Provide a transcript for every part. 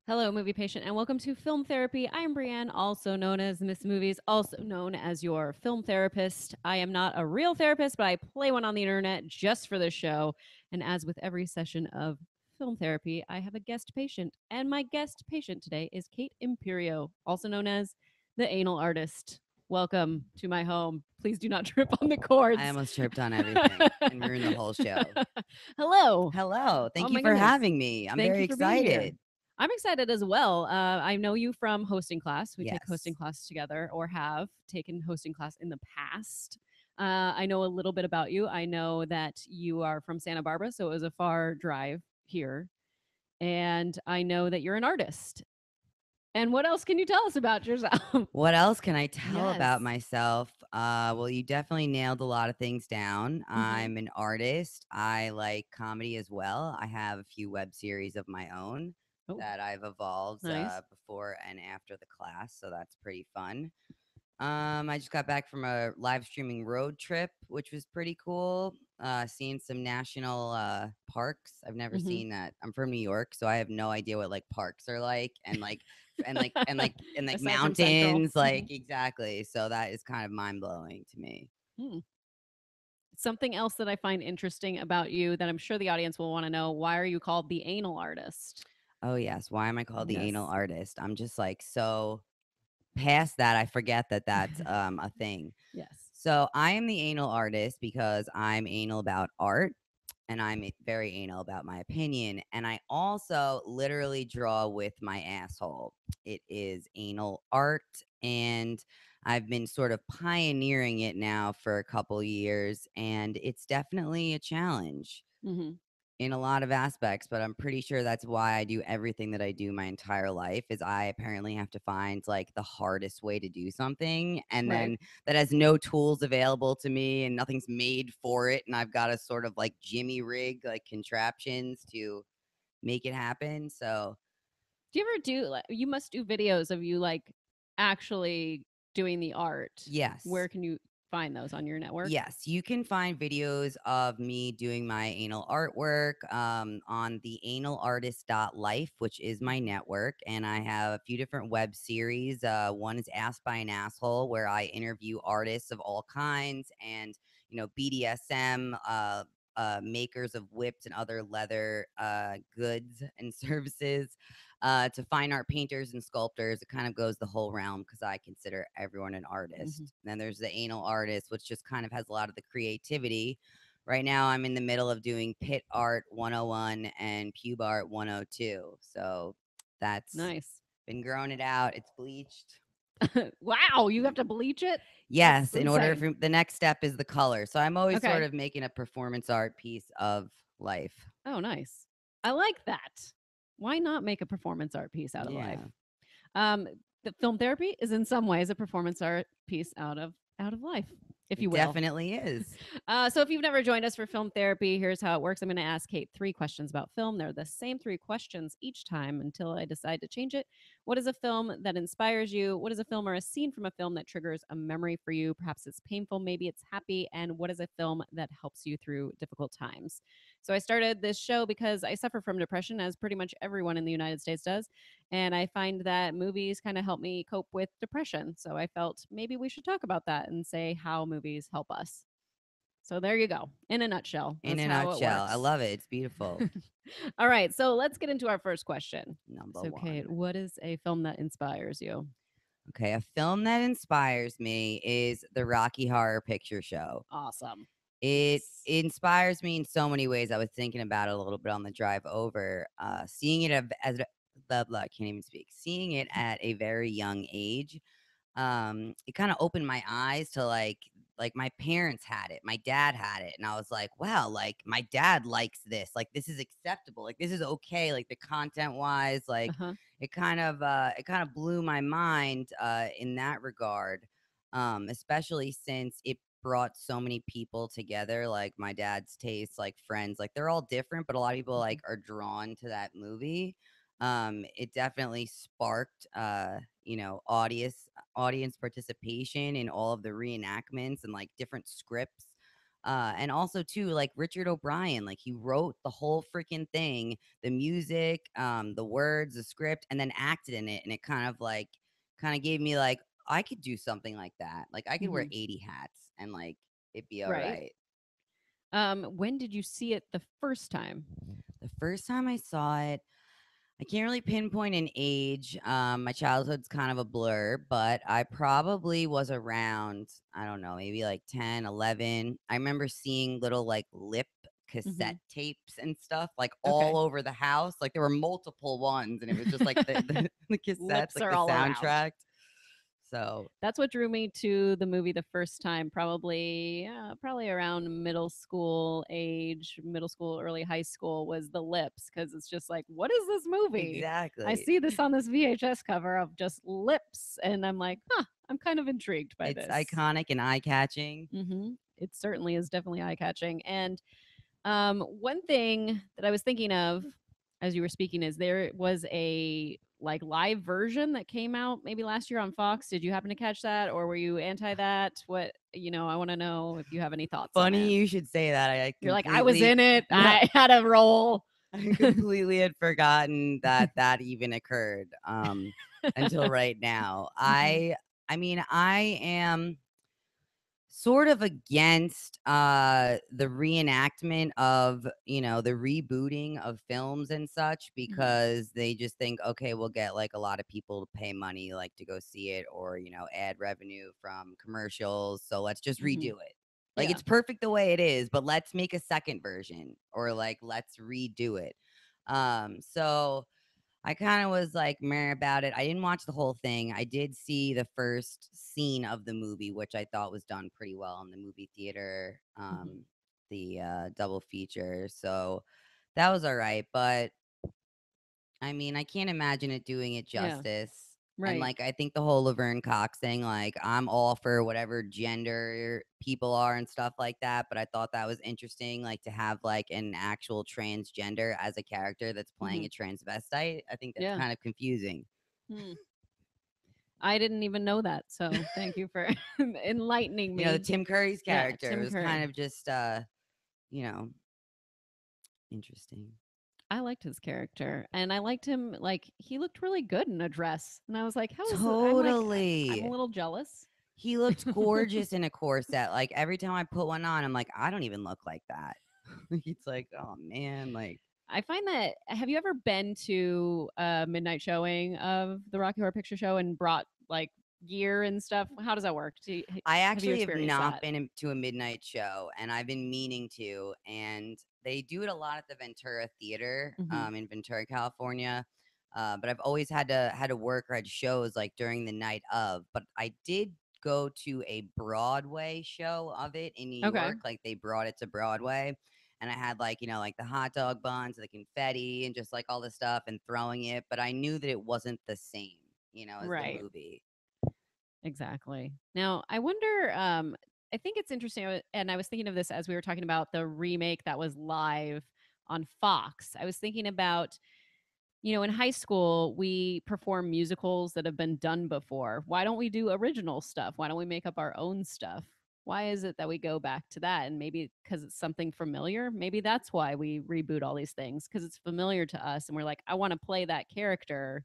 Hello, movie patient, and welcome to Film Therapy. I am Brienne, also known as Miss Movies, also known as your film therapist. I am not a real therapist, but I play one on the internet just for this show. And as with every session of film therapy, I have a guest patient. And my guest patient today is Cate Imperio, also known as the anal artist. Welcome to my home. Please do not trip on the I cords. almost tripped on everything and ruined the whole show. Hello. Hello. Oh Thank you my for goodness. having me. I'm Thank very you for being here. excited. I'm excited as well. I know you from hosting class. We take hosting Yes. class together or have taken hosting class in the past. I know a little bit about you. I know that you are from Santa Barbara, so it was a far drive here. And I know that you're an artist. And what else can you tell us about yourself? What else can I tell Yes. about myself? Well, you definitely nailed a lot of things down. Hmm. I'm an artist. I like comedy as well. I have a few web series of my own Oh, that I've evolved nice. before and after the class, so that's pretty fun. I just got back from a live streaming road trip, which was pretty cool. Seeing some national parks. I've never Hmm. seen that. I'm from New York, so I have no idea what like parks are like, and Aside from Central. mountains, like exactly. So that is kind of mind blowing to me. Hmm. Something else that I find interesting about you that I'm sure the audience will want to know, why are you called the anal artist? Oh yes, why am I called the anal Yes. artist? I'm just like so past that. I forget that that's a thing. Yes. So I am the anal artist because I'm anal about art and I'm very anal about my opinion. And I also literally draw with my asshole. It is anal art, and I've been sort of pioneering it now for a couple years, and it's definitely a challenge Hmm. in a lot of aspects, but I'm pretty sure that's why I do everything that I do my entire life is I apparently have to find like the hardest way to do something, and Right. then that has no tools available to me and nothing's made for it, and I've got to sort of like jimmy rig like contraptions to make it happen. So Do you ever do like, you must do videos of you like actually doing the art. yes. Where can you find those on your network? Yes, you can find videos of me doing my anal artwork on the analartist.life, which is my network. And I have a few different web series. One is Asked by an Asshole, where I interview artists of all kinds and, BDSM, makers of whips and other leather goods and services, to fine art painters and sculptors. It kind of goes the whole realm because I consider everyone an artist. Hmm. And then there's the anal artist, which just kind of has a lot of the creativity. Right now, I'm in the middle of doing pit art 101 and pube art 102. So that's Nice. been growing it out. It's bleached. Wow, you have to bleach it? That's Yes, in order insane. for the next step is the color. So I'm always sort Okay. of making a performance art piece of life. Oh, nice. I like that. Why not make a performance art piece out of life? Yeah, Um, the film therapy is in some ways a performance art piece out of life, if you it will. definitely is. So if you've never joined us for film therapy, here's how it works. I'm going to ask Kate three questions about film. They're the same three questions each time until I decide to change it. What is a film that inspires you? What is a film or a scene from a film that triggers a memory for you? Perhaps it's painful, maybe it's happy. And what is a film that helps you through difficult times? So I started this show because I suffer from depression, as pretty much everyone in the United States does. And I find that movies kind of help me cope with depression. So I felt maybe we should talk about that and say how movies help us. So there you go. In a nutshell, In that's a how it nutshell, I works. love it. It's beautiful. All right. So let's get into our first question. Number So, Kate, one. what is a film that inspires you? Okay, a film that inspires me is the Rocky Horror Picture Show. Awesome. It Yes. inspires me in so many ways. I was thinking about it a little bit on the drive over. Seeing it blah blah, I can't even speak. Seeing it at a very young age, it kind of opened my eyes to like my parents had it, my dad had it, and I was like, wow, like my dad likes this, like this is acceptable, like this is okay, like the content wise, Uh like huh. it kind of blew my mind in that regard, especially since it brought so many people together, like my dad's tastes, like friends, like they're all different, but a lot of people Hmm. like are drawn to that movie. It definitely sparked audience participation in all of the reenactments and like different scripts. And also too, like Richard O'Brien, like he wrote the whole freaking thing, the music, the words, the script, and then acted in it, and it kind of gave me like I could do something like that. Like I could wear Mhm. 80 hats and like it'd be all Right. right. When did you see it the first time? The first time I saw it, I can't really pinpoint an age. My childhood's kind of a blur, but I probably was around, I don't know, maybe like 10, 11. I remember seeing little like lip cassette Mhm. tapes and stuff like all Okay. over the house. Like there were multiple ones, and it was just like the cassettes, Lips like are the all around. soundtrack. So That's what drew me to the movie the first time, probably around middle school age, middle school, early high school was the lips because it's just like, what is this movie? I exactly. see this on this VHS cover of just lips, and I'm like, huh, I'm kind of intrigued by It's this. iconic and eye catching. It certainly is definitely eye catching. And one thing that I was thinking of as you were speaking is there was a like live version that came out maybe last year on Fox. Did you happen to catch that, or were you anti that? I want to know if you have any thoughts on it. Funny you should say that. I You're like, I was in it. no, I had a role. I completely had forgotten that that even occurred, until right now. Hmm. I mean, I am sort of against, the reenactment of, the rebooting of films and such Hmm. because they just think, "Okay, we'll get, like, a lot of people to pay money, like, to go see it or, ad revenue from commercials, so let's just Hmm. redo it." Like, Yeah. it's perfect the way it is, but let's make a second version or, like, let's redo it. So I kind of was like meh about it. I didn't watch the whole thing. I did see the first scene of the movie, which I thought was done pretty well in the movie theater, Hmm. the double feature. So that was all right. But I mean, I can't imagine it doing it Yeah. justice. And Right. like, I think the whole Laverne Cox thing, like, I'm all for whatever gender people are and stuff like that. But I thought that was interesting, like, to have like an actual transgender as a character that's playing Hmm. a transvestite. I think that's Yeah. kind of confusing. Hmm. I didn't even know that. So thank you for enlightening The me. Tim Curry's Yeah. character Tim was kind Curry. of just, you know, interesting. I liked his character, and I liked him, like, he looked really good in a dress, and I was like, "How is it?" I'm a Totally. little jealous. He looked gorgeous in a corset. Like, every time I put one on, I'm like, "I don't even look like that." It's like, "Oh, man," like I find that have you ever been to a midnight showing of the Rocky Horror Picture Show and brought, like, gear and stuff? How does that work? I Have you actually have experienced not that? been to a midnight show, and I've been meaning to, and they do it a lot at the Ventura Theater, Mhm. in Ventura, California, but I've always had to work or had shows, like, during the night of, but I did go to a Broadway show of it in New Okay. York, like, they brought it to Broadway, and I had, like, like, the hot dog buns, the confetti, and just, like, all the stuff and throwing it, but I knew that it wasn't the same, as the Right. movie. Exactly. Now, I wonder, I think it's interesting, and I was thinking of this as we were talking about the remake that was live on Fox. I was thinking about, in high school, we perform musicals that have been done before. Why don't we do original stuff? Why don't we make up our own stuff? Why is it that we go back to that? And maybe because it's something familiar. Maybe that's why we reboot all these things because it's familiar to us. And we're like, I want to play that character.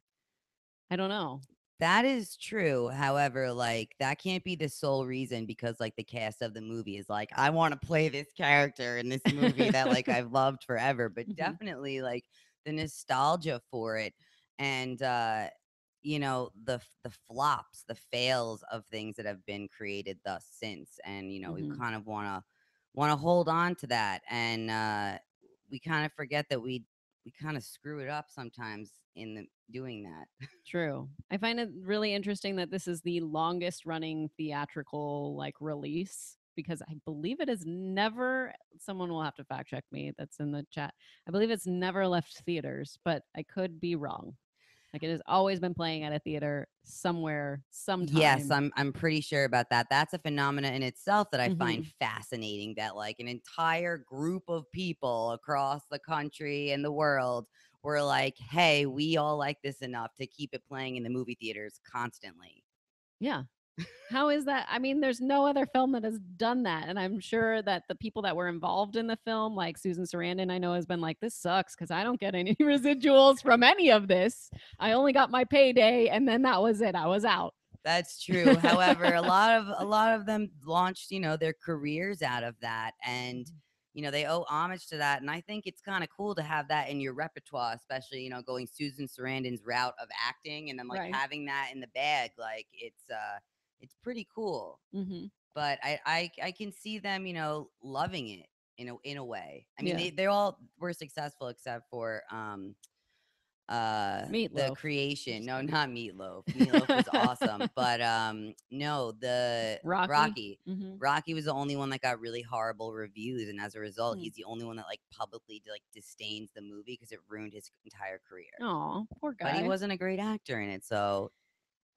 I don't know. That is true. However, like that can't be the sole reason because like the cast of the movie is like, I want to play this character in this movie that like I've loved forever, but Hmm. definitely like the nostalgia for it and the flops, the fails of things that have been created thus since. And we Hmm. kind of wanna hold on to that. And we kind of forget that we kind of screw it up sometimes in the doing that. True. I find it really interesting that this is the longest running theatrical like release because I believe it has never someone will have to fact check me that's in the chat. I believe it's never left theaters, but I could be wrong. Like it has always been playing at a theater somewhere Yes, sometime. I'm pretty sure about that. That's a phenomena in itself that I find Mhm. fascinating that like an entire group of people across the country and the world were like, "Hey, we all like this enough to keep it playing in the movie theaters constantly." Yeah. How is that? I mean, there's no other film that has done that, and I'm sure that the people that were involved in the film, like Susan Sarandon, I know has been like, "This sucks because I don't get any residuals from any of this. I only got my payday, and then that was it. I was out." That's true. However, a lot of them launched, their careers out of that, and Mhm. they owe homage to that. And I think it's kind of cool to have that in your repertoire, especially going Susan Sarandon's route of acting, and then like Right. having that in the bag. Like it's pretty cool. Mhm. But I can see them, loving it in a way. I mean, Yeah. they all were successful except for the Meatloaf. I'm creation. just No, kidding. not Meatloaf. Meatloaf was awesome, but no, the Rocky. Rocky. Mhm. Rocky was the only one that got really horrible reviews, and as a result, Mm. he's the only one that like publicly like disdains the movie because it ruined his entire career. Aw, poor But he guy. wasn't a great actor in it, so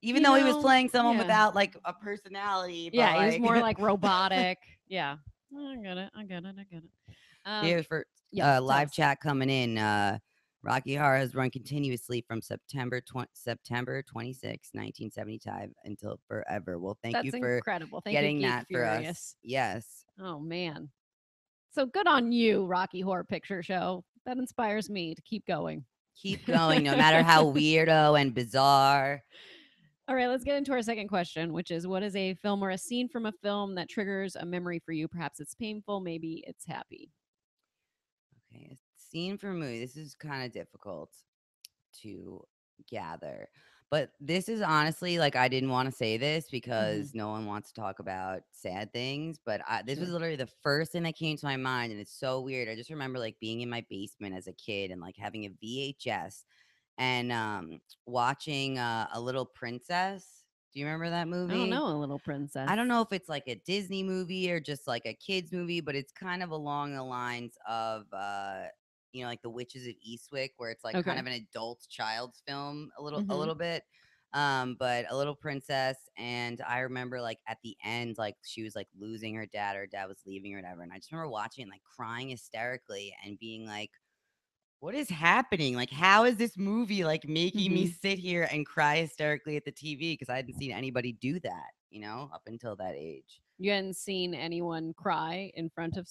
even You though he was know, playing someone yeah. without like a personality, but Yeah, he was like more like robotic. Yeah. I get it. I get it. I get it. here's for Yeah, tell live us. chat coming in. Rocky Horror has run continuously from September 26, 1975 until forever. Well, thank you That's for incredible. Thank you, getting Geek that for us. Furious. Yes. Oh man. So good on you, Rocky Horror Picture Show. That inspires me to keep going. Keep going no matter how weirdo and bizarre. All right, let's get into our second question, which is what is a film or a scene from a film that triggers a memory for you? Perhaps it's painful, maybe it's happy. Okay, a scene for a movie. This is kind of difficult to gather. But this is honestly like I didn't want to say this Hmm. because no one wants to talk about sad things, but this was Sure. literally the first thing that came to my mind, and it's so weird. I just remember like being in my basement as a kid and like having a VHS and watching A Little Princess. Do you remember that I don't movie? know, a little I don't princess. know if it's like a Disney movie or just like a kids movie, but it's kind of along the lines of like The Witches of Eastwick, where it's like kind Okay. of an adult child's film a Hmm. little bit. But A Little Princess, and I remember like at the end, like she was like losing her dad was leaving or whatever. And I just remember watching it, like crying hysterically and being like, what is happening? Like, how is this movie like making me Hmm. sit here and cry hysterically at the TV? Because I hadn't seen anybody do that, up until that age. You hadn't seen anyone cry in front of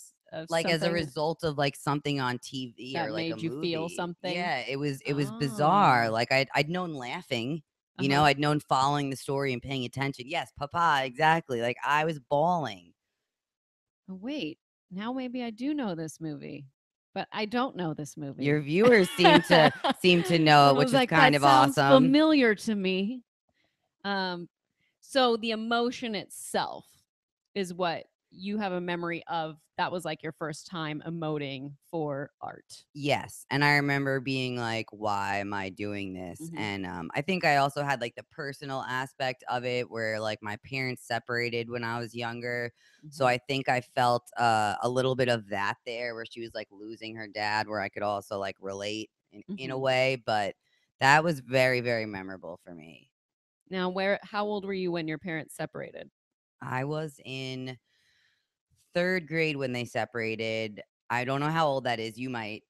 Like as a something result of like something on TV that or like a made you feel movie. something? Yeah, it was bizarre. Oh. Like I'd known laughing, Uh-huh. I'd known following the story and paying attention. Yes, papa, exactly. Like I was bawling. Oh, wait. Now maybe I do know this movie, but I don't know this Your movie. viewers seem to know And it, I which was is like, kind that of sounds awesome. familiar to me. Um, so the emotion itself is what you have a memory of. That was like your first time emoting for art. Yes, and I remember being like, "Why am I doing this?" Hmm. And, I think I also had, like, the personal aspect of it where, like, my parents separated when I was younger, so Hmm. I think I felt, a little bit of that there where she was, like, losing her dad, where I could also, like, relate in a Hmm. way, but that was very, very memorable for me. Now, how old were you when your parents separated? I was in 3rd grade when they separated. I don't know how old that is, you might.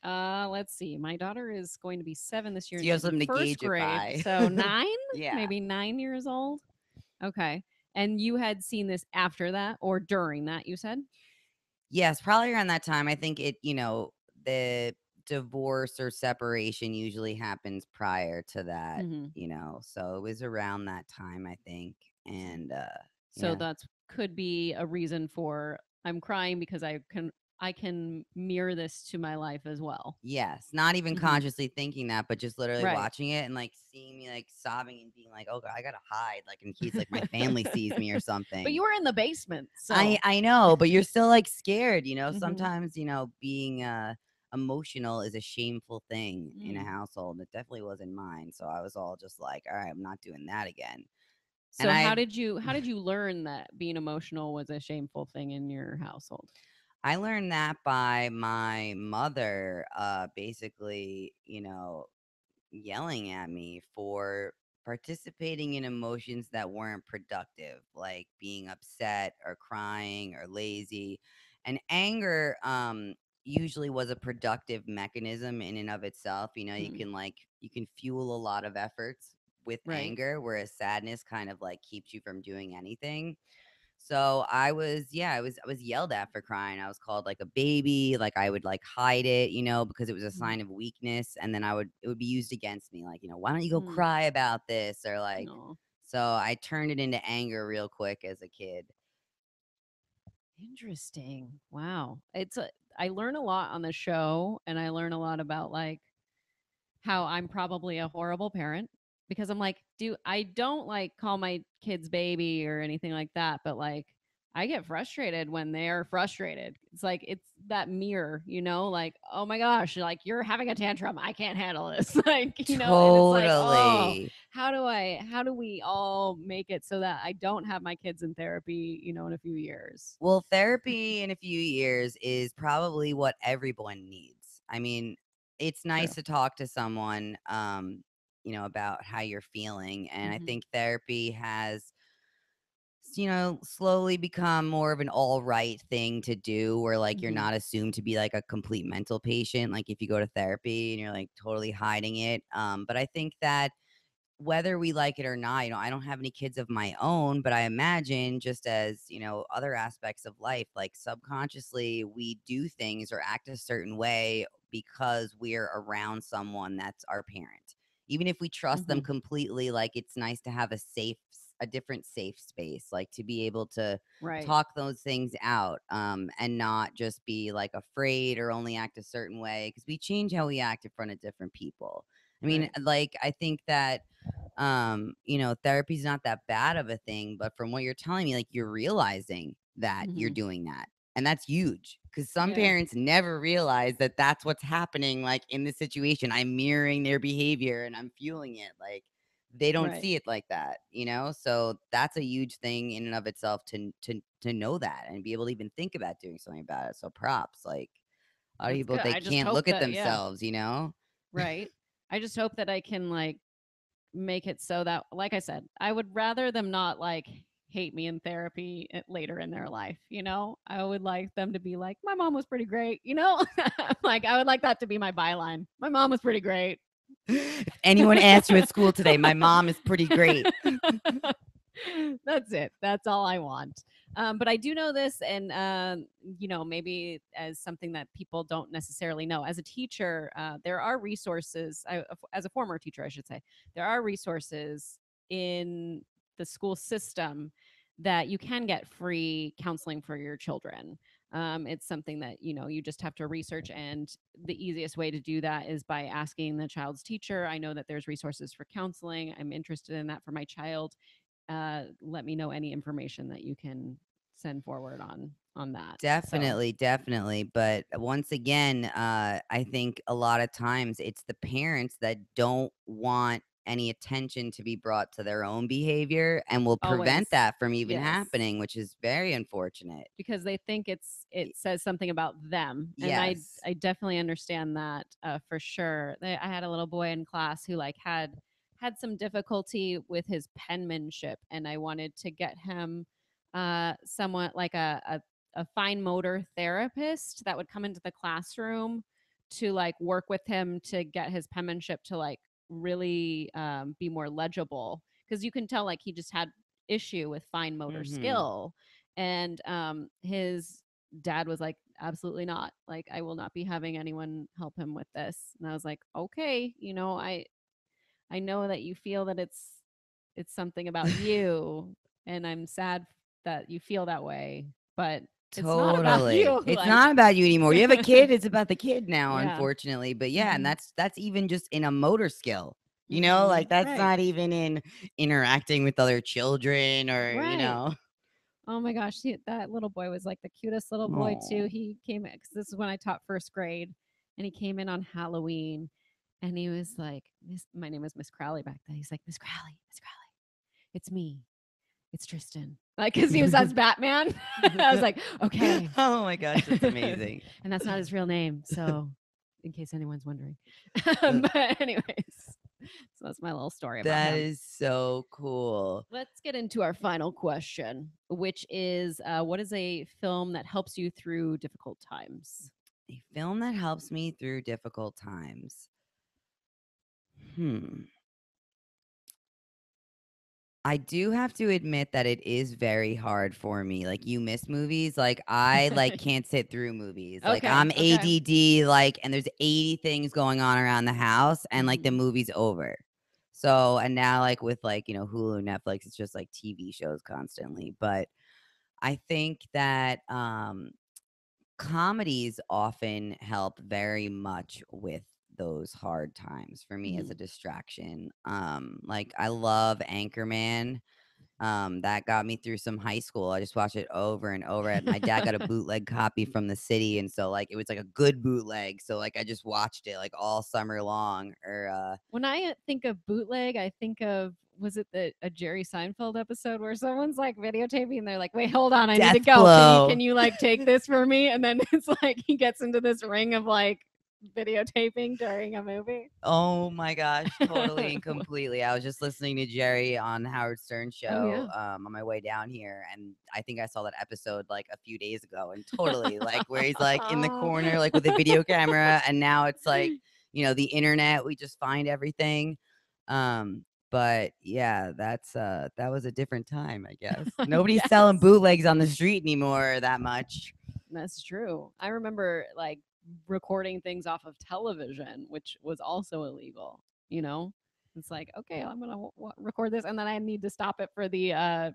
Let's see. My daughter is going to be 7 this year So and you have she's in something to first gauge it grade. by. So 9, Yeah. maybe 9 years old. Okay. And you had seen this after that or during that, you said? Yes, probably around that time. I think the divorce or separation usually happens prior to that, Hmm. so it was around that time, I think. And So yeah. that's could be a reason for I'm crying because I can mirror this to my life as well. Yes, not even Hmm. consciously thinking that, but just literally Right. watching it and like seeing me like sobbing and being like, "Oh God, I gotta hide," like in case like my family sees me or But something. you were in the basement, I so. I know, but you're still like scared, Hmm. Sometimes, being emotional is a shameful thing in a Mm. household. It definitely was in mine. So I was all just like, all right, I'm not doing that again. And So how I did you how did you learn that being emotional was a shameful thing in your household? I learned that by my mother basically, yelling at me for participating in emotions that weren't productive, like being upset or crying or lazy. And anger usually was a productive mechanism in and of itself. You Hmm. can like you can fuel a lot of efforts with Right. anger, whereas sadness kind of like keeps you from doing anything. So I was, yeah, I was yelled at for crying. I was called like a baby, like I would like hide it, because it was a Mhm. sign of weakness, and then it would be used against me, like, why don't you go Mm. cry about this, or like, No. so I turned it into anger real quick as a kid. Interesting. Wow. I learn a lot on the show, and I learn a lot about like how I'm probably a horrible parent because I'm like, I don't like call my kids baby or anything like that, but like I get frustrated when they're frustrated. It's like it's that mirror, like, oh my gosh, like you're having a tantrum. I can't handle this. Like, and it's like, oh, Totally. how do we all make it so that I don't have my kids in therapy, in a few years? Well, therapy in a few years is probably what everyone needs. I mean, it's nice True. to talk to someone, about how you're feeling. And I Hmm. think therapy has, slowly become more of an all right thing to do, where like you're Hmm. not assumed to be like a complete mental patient. Like if you go to therapy and you're like totally hiding it. But I think that whether we like it or not, I don't have any kids of my own, but I imagine just as, other aspects of life, like subconsciously we do things or act a certain way because we're around someone that's our parent. Even if we trust them Hmm. completely, like it's nice to have a different safe space, like to be able to Right. talk those things out, and not just be like afraid or only act a certain way, because we change how we act in front of different people. I mean, Right. like, I think that therapy's not that bad of a thing, but from what you're telling me, like you're realizing that you're Hmm. doing that. And that's huge, because some Yeah. parents never realize that that's what's happening. Like in the situation, I'm mirroring their behavior and I'm fueling it. Like they don't Right. see it like that. So that's a huge thing in and of itself to know that and be able to even think about doing something about it. So props. Like a lot of That's people, good. they I just can't hope look at that, yeah, themselves. right. I just hope that I can like make it so that, like I said, I would rather them not like hate me in therapy later in their life. I would like them to be like, my mom was pretty great. Like I would like that to be my byline. My mom was pretty great. If anyone asked you at school today, my mom is pretty great. That's it. That's all I want. But I do know this, and maybe as something that people don't necessarily know. As a teacher, there are resources. As a former teacher, I should say, there are resources in the school system that you can get free counseling for your children. It's something that you just have to research, and the easiest way to do that is by asking the child's teacher. I know that there's resources for counseling. I'm interested in that for my child. Let me know any information that you can send forward on that. So Definitely, definitely. But once again, I think a lot of times it's the parents that don't want any attention to be brought to their own behavior and will prevent always, that from even yes, happening, which is very unfortunate. because they think it Y- says something about them, and I Yes. I definitely understand that for sure. I had a little boy in class who like had some difficulty with his penmanship, and I wanted to get him somewhat like a fine motor therapist that would come into the classroom to like work with him to get his penmanship to like really be more legible, because you can tell like he just had issue with fine motor Mhm. skill. And his dad was like, absolutely not, like I will not be having anyone help him with this. And I was like, okay, I know that you feel that it's something about you, and I'm sad that you feel that way, but it's not about Totally. you. It's Like not about you anymore. You have a kid, it's about the kid now, yeah. unfortunately. But yeah, and Hmm. that's even just in a motor skill. Hmm. Like that's Right. not even in interacting with other children or. Right. Oh my gosh, that little boy was like the cutest little boy Oh. too. He came in because this is when I taught first grade, and he came in on Halloween, and he was like, My name was Miss Crowley back then. He's like, Miss Crowley, it's me, it's Tristan." Like, because he was as Batman. I was like, okay, Oh my gosh, that's and amazing. that's not his real name. So, in case anyone's wondering, Uh, but anyways, so that's my little story about That him. is so cool. Let's get into our final question, which is what is a film that helps you through difficult times? A film that helps me through difficult times. Hmm. I do have to admit that it is very hard for me. Like, you miss movies. Like, I like can't sit through movies. Like, I'm Okay, okay. ADD, like, and there's 80 things going on around the house, and like the Mhm. movie's over. So, and now like with like, Hulu, Netflix, it's just like TV shows constantly. But I think that comedies often help very much with those hard times for me as a Mhm. distraction. Like I love Anchorman. That got me through some high school. I just watched it over and over. And my dad got a bootleg copy from the city, and so like it was like a good bootleg. So like I just watched it like all summer long. Or When I think of bootleg, I think of was it a Jerry Seinfeld episode where someone's like videotaping and they're like, "Wait, hold on, I need to Death go. Can Blow. you like take this for me?" And then it's like he gets into this ring of like videotaping during a movie. Oh my gosh, totally and completely. I was just listening to Jerry on Howard Stern Oh show, yeah. on my way down here, and I think I saw that episode like a few days ago, and totally like where he's like in the corner, like with a video camera, and now it's like, the internet, we just find everything. But yeah, that was a different time, I guess. Nobody's selling Yes. bootlegs on the street anymore that much. That's true. I remember like recording things off of television, which was also illegal, you know? It's like, okay, I'm going to record this and then I need to stop it for the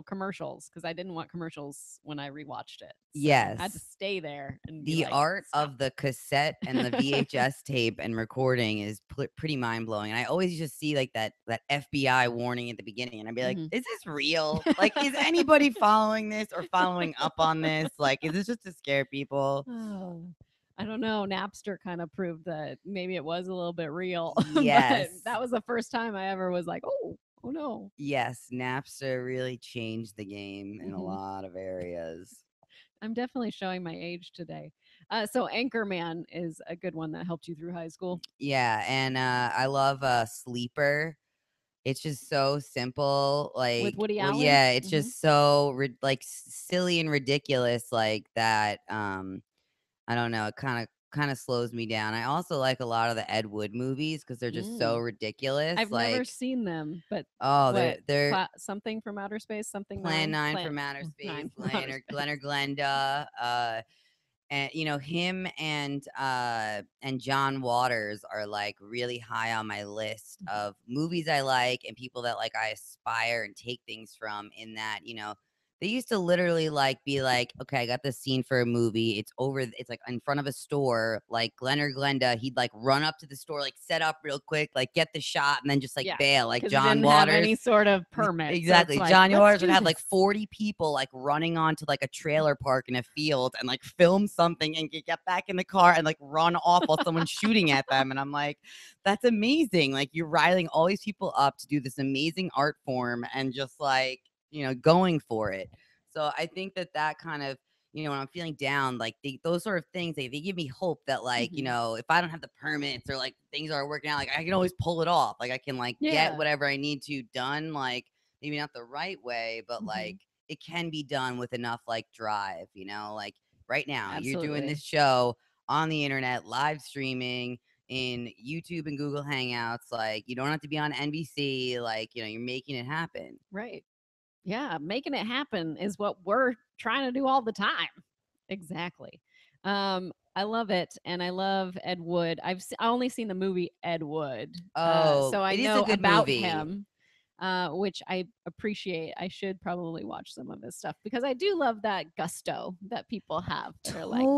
commercials because I didn't want commercials when I rewatched it. So, I had to Yes. stay there and be The like, art stop. of the cassette and the VHS tape and recording is pretty mind blowing. And I always just see like that FBI warning at the beginning, and I'd be like, Mhm. "Is this real? Like, is anybody following this or following up on this? Like, is this just to scare people?" Oh, I don't know. Napster kind of proved that maybe it was a little bit real, but Yes, that was the first time I ever was like, oh no. yes, Napster really changed the game in a Hmm. lot of areas. I'm definitely showing my age today. So Anchorman is a good one that helped you through high school Yeah, and I love Sleeper. It's just so simple, with like Woody well, Allen. yeah, it's Hmm. just so like silly and ridiculous like that. I don't know, it kind of slows me down. I also like a lot of the Ed Wood movies because they're just so Mm. ridiculous. I've never Like, seen them, but oh, they're what? they're Something from outer space, something Plan nine, 9 plant from Outer Space, nine from outer Glenn or space. Glenda, and him and John Waters are like really high on my list Mhm. of movies I like and people that like I aspire and take things from. In that, they used to literally like be like, okay, I got this scene for a movie, it's like in front of a store, like Glenn or Glenda, he'd like run up to the store, like set up real quick, like get the shot and then just like Yeah, bail, like because it John didn't have Waters. any sort of permit, so it's Exactly. like, John let's Waters would do have like this. 40 people like running onto like a trailer park in a field and like film something and get back in the car and like run off while someone's shooting at them. And I'm like, that's amazing. Like, you're riling all these people up to do this amazing art form and just like, going for it. So I think that kind of, when I'm feeling down, like those sort of things, they give me hope that like, Mhm. if I don't have the permits or like things aren't working out, like I can always pull it off. Like I can like get Yeah. whatever I need to done, like maybe not the right way, but like Mhm. it can be done with enough like drive, like right now you're doing Absolutely. this show on the internet, live streaming in YouTube and Google Hangouts. Like, you don't have to be on NBC, like, you're making it happen. Right. Yeah, making it happen is what we're trying to do all the time. Exactly. I love it, and I love Ed Wood. I only seen the movie Ed Wood, Oh, so I it is a know good about movie. him, which I appreciate. I should probably watch some of his stuff because I do love that gusto that people have that are like,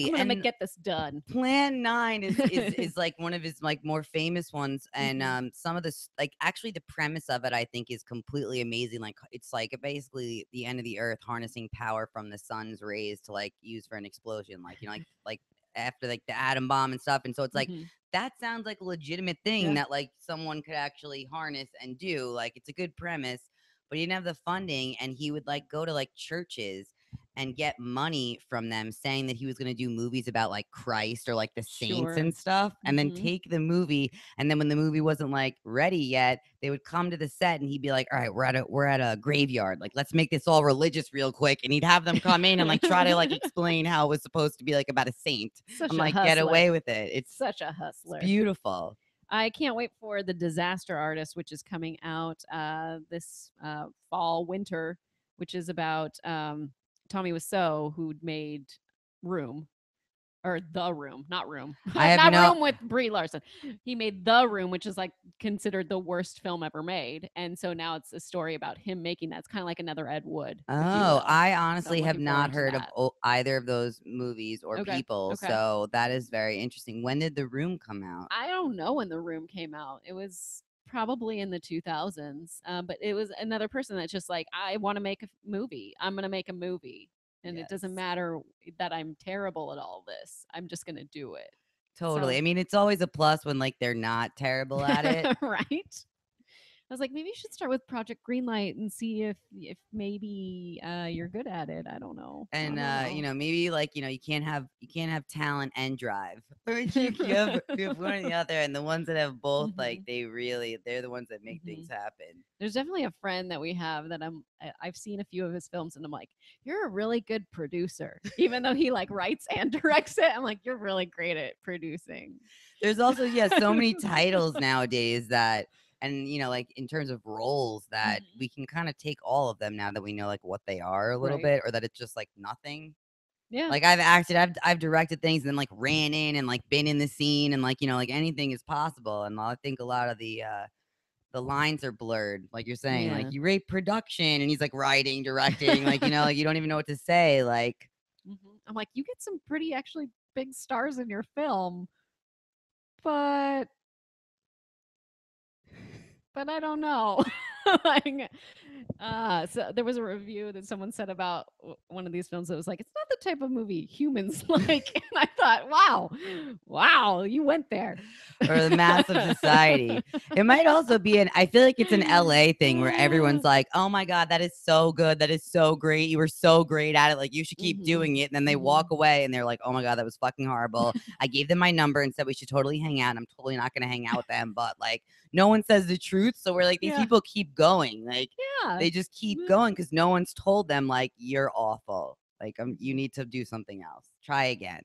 "I'm Totally. gonna And get this done." Plan 9 is like one of his like more famous ones, and Hmm. some of this, like, actually the premise of it I think is completely amazing. Like, it's like basically the end of the earth harnessing power from the sun's rays to like use for an explosion, like, like after like the atom bomb and stuff. And so it's like Hmm. that sounds like a legitimate thing Yeah, that like someone could actually harness and do. Like, it's a good premise, but he didn't have the funding, and he would like go to like churches and get money from them saying that he was going to do movies about like Christ or like the saints sure. and stuff, and then Hmm. take the movie, and then when the movie wasn't like ready yet, they would come to the set and he'd be like, all right, we're at a graveyard, like let's make this all religious real quick, and he'd have them come in and like try to like explain how it was supposed to be like about a saint. I'm Such a like, get hustler. away with it. It's Such a it's hustler. beautiful. I can't wait for The Disaster Artist, which is coming out this fall, winter, which is about Tommy Wiseau, who made Room, or The Room, not Room, I have not no Room with Brie Larson. He made The Room, which is like considered the worst film ever made, and so now it's a story about him making that. It's kind of like another Ed Wood, if you Oh, will. I So I'm honestly have looking not forward to heard of that. either of those movies or Okay, people, okay. so that is very interesting. When did The Room come out? I don't know when The Room came out. It was probably in the 2000s, but it was another person that's just like, I want to make a movie. I'm going to make a movie. And it doesn't Yes, matter that I'm terrible at all this. I'm just going to do it. totally. So, I mean, it's always a plus when, like, they're not terrible at it. right? I was like, maybe you should start with Project Greenlight and see if maybe you're good at it. I don't know. I And, don't know. maybe, like, you can't have talent and drive. Or you have one or the other, and the ones that have both, like, hmm they're the ones that make hmm things happen. There's definitely a friend that we have that I've seen a few of his films and I'm like, you're a really good producer. Even though he like writes and directs it, I'm like, you're really great at producing. There's also, yeah, so many titles nowadays that and, like, in terms of roles that Mhm. we can kinda take all of them now that we know, like, what they are a little Right. bit or that it's just, like, nothing. Yeah. Like, I've directed things and then, like, ran in and, like, been in the scene and, like, like, anything is possible, and I think a lot of the lines are blurred, like you're saying, like, Yeah. "You rate production," and he's, like, writing, directing, like, like, you don't even know what to say, like I'm like, you get some pretty actually big stars in your film, but I don't know. Like, so there was a review that someone said about one of these films that was like, it's not the type of movie humans like. And I thought, wow, wow, you went there. or the massive society. It might also be I feel like it's an LA thing where everyone's like, "Oh my god, that is so good. That is so great. You were so great at it. Like you should keep hmm doing it." And then they hmm walk away and they're like, "Oh my god, that was fucking horrible. I gave them my number and said we should totally hang out. And I'm totally not going to hang out with them, but like no one says the truth, so we're like these Yeah. people keep going. Like Yeah. they just keep going cuz no one's told them like you're awful. Like you Mhm. need to do something else. Try again."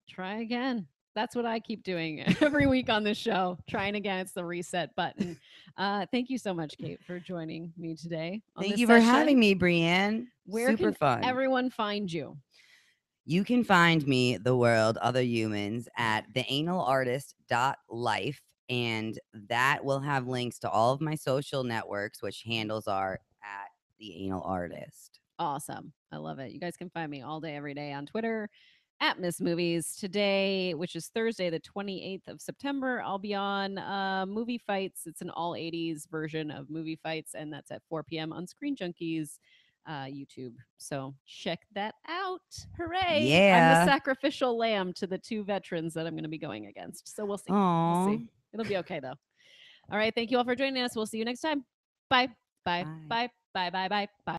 Try again. That's what I keep doing every week on this show. Trying again. It's the reset button. Thank you so much, Kate, for joining me today on Thank this you for having session. me, Brienne. Where Super can fun. everyone find you? You can find me, the world, other humans, at theanalartist.life, and that will have links to all of my social networks, which handles are at the anal artist. Awesome. I love it. You guys can find me all day, every day on Twitter at Miss Movies. Today, which is Thursday, the 28th of September, I'll be on Movie Fights. It's an all 80s version of Movie Fights, and that's at 4 p.m. on Screen Junkies YouTube. So check that out. Hooray. I'm the Yeah. sacrificial lamb to the two veterans that I'm going to be going against. So we'll see. We'll Aw. see. It'll be okay, though. All right. Thank you all for joining us. We'll see you next time. Bye. Bye. Bye. Bye. Bye. Bye. Bye. Bye.